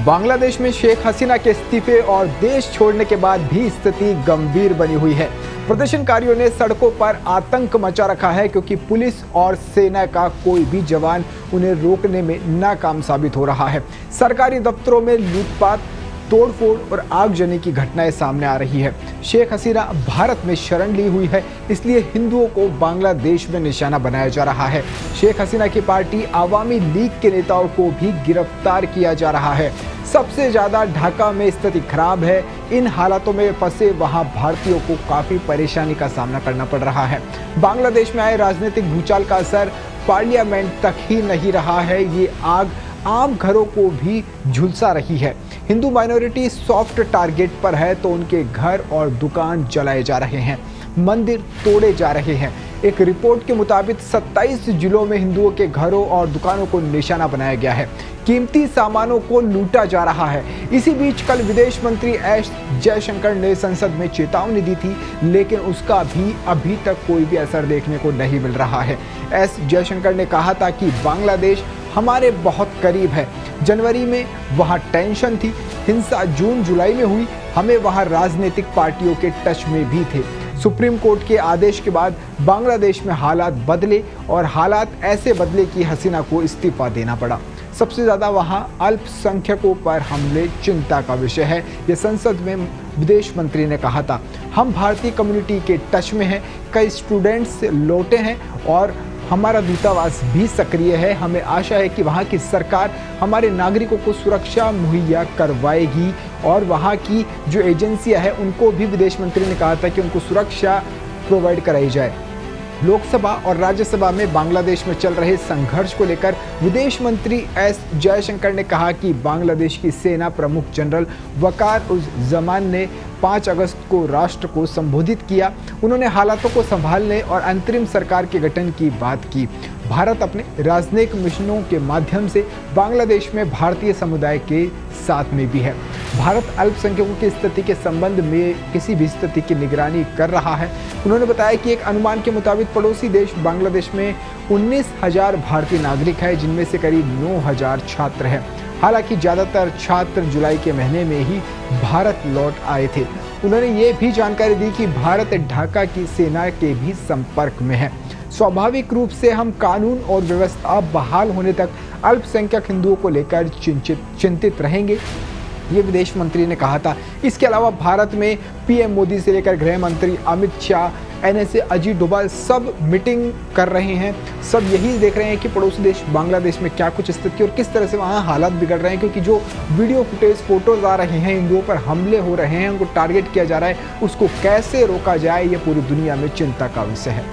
बांग्लादेश में शेख हसीना के इस्तीफे और देश छोड़ने के बाद भी स्थिति गंभीर बनी हुई है। प्रदर्शनकारियों ने सड़कों पर आतंक मचा रखा है क्योंकि पुलिस और सेना का कोई भी जवान उन्हें रोकने में नाकाम साबित हो रहा है। सरकारी दफ्तरों में लूटपाट, तोड़फोड़ और आगजनी की घटनाएं सामने आ रही है। शेख हसीना भारत में शरण ली हुई है, इसलिए हिंदुओं को बांग्लादेश में निशाना बनाया जा रहा है। शेख हसीना की पार्टी आवामी लीग के नेताओं को भी गिरफ्तार किया जा रहा है। सबसे ज्यादा ढाका में स्थिति खराब है। इन हालातों में फंसे वहां भारतीयों को काफी परेशानी का सामना करना पड़ रहा है। बांग्लादेश में आए राजनीतिक भूचाल का असर पार्लियामेंट तक ही नहीं रहा है, ये आग आम घरों को भी झुलसा रही है। हिंदू माइनॉरिटी सॉफ्ट टारगेट पर है तो उनके घर और दुकान जलाए जा रहे हैं, मंदिर तोड़े जा रहे हैं। एक रिपोर्ट के मुताबिक 27 जिलों में हिंदुओं के घरों और दुकानों को निशाना बनाया गया है। कीमती सामानों को लूटा जा रहा है। इसी बीच कल विदेश मंत्री एस जयशंकर ने संसद में चेतावनी दी थी, लेकिन उसका भी अभी तक कोई भी असर देखने को नहीं मिल रहा है। एस जयशंकर ने कहा था कि बांग्लादेश हमारे बहुत करीब है। जनवरी में वहाँ टेंशन थी, हिंसा जून जुलाई में हुई, हमें वहाँ राजनीतिक पार्टियों के टच में भी थे। सुप्रीम कोर्ट के आदेश के बाद बांग्लादेश में हालात बदले और हालात ऐसे बदले कि हसीना को इस्तीफा देना पड़ा। सबसे ज़्यादा वहाँ अल्पसंख्यकों पर हमले चिंता का विषय है। ये संसद में विदेश मंत्री ने कहा था। हम भारतीय कम्युनिटी के टच में हैं, कई स्टूडेंट्स लौटे हैं और हमारा दूतावास भी सक्रिय है। हमें आशा है कि वहाँ की सरकार हमारे नागरिकों को सुरक्षा मुहैया करवाएगी और वहाँ की जो एजेंसियाँ हैं उनको भी विदेश मंत्री ने कहा था कि उनको सुरक्षा प्रोवाइड कराई जाए। लोकसभा और राज्यसभा में बांग्लादेश में चल रहे संघर्ष को लेकर विदेश मंत्री एस जयशंकर ने कहा कि बांग्लादेश की सेना प्रमुख जनरल वकार उज जमान ने 5 अगस्त को राष्ट्र को संबोधित किया। उन्होंने हालातों को संभालने और अंतरिम सरकार के गठन की बात की। भारत अपने राजनयिक मिशनों के माध्यम से बांग्लादेश में भारतीय समुदाय के साथ में भी है। भारत अल्पसंख्यकों की स्थिति के संबंध में किसी भी स्थिति की निगरानी कर रहा है। उन्होंने बताया कि एक अनुमान के मुताबिक पड़ोसी देश बांग्लादेश में 19,000 भारतीय नागरिक हैं, जिनमें से करीब 9,000 छात्र हैं। हालांकि ज़्यादातर छात्र जुलाई के महीने में ही भारत लौट आए थे। उन्होंने ये भी जानकारी दी कि भारत ढाका की सेना के भी संपर्क में है। स्वाभाविक रूप से हम कानून और व्यवस्था बहाल होने तक अल्पसंख्यक हिंदुओं को लेकर चिंतित रहेंगे, ये विदेश मंत्री ने कहा था। इसके अलावा भारत में पीएम मोदी से लेकर गृह मंत्री अमित शाह, एनएसए अजीत डोभाल सब मीटिंग कर रहे हैं। सब यही देख रहे हैं कि पड़ोसी देश बांग्लादेश में क्या कुछ स्थिति और किस तरह से वहाँ हालात बिगड़ रहे हैं, क्योंकि जो वीडियो फुटेज फोटोज आ रहे हैं, हिंदुओं पर हमले हो रहे हैं, उनको टारगेट किया जा रहा है, उसको कैसे रोका जाए, ये पूरी दुनिया में चिंता का विषय है।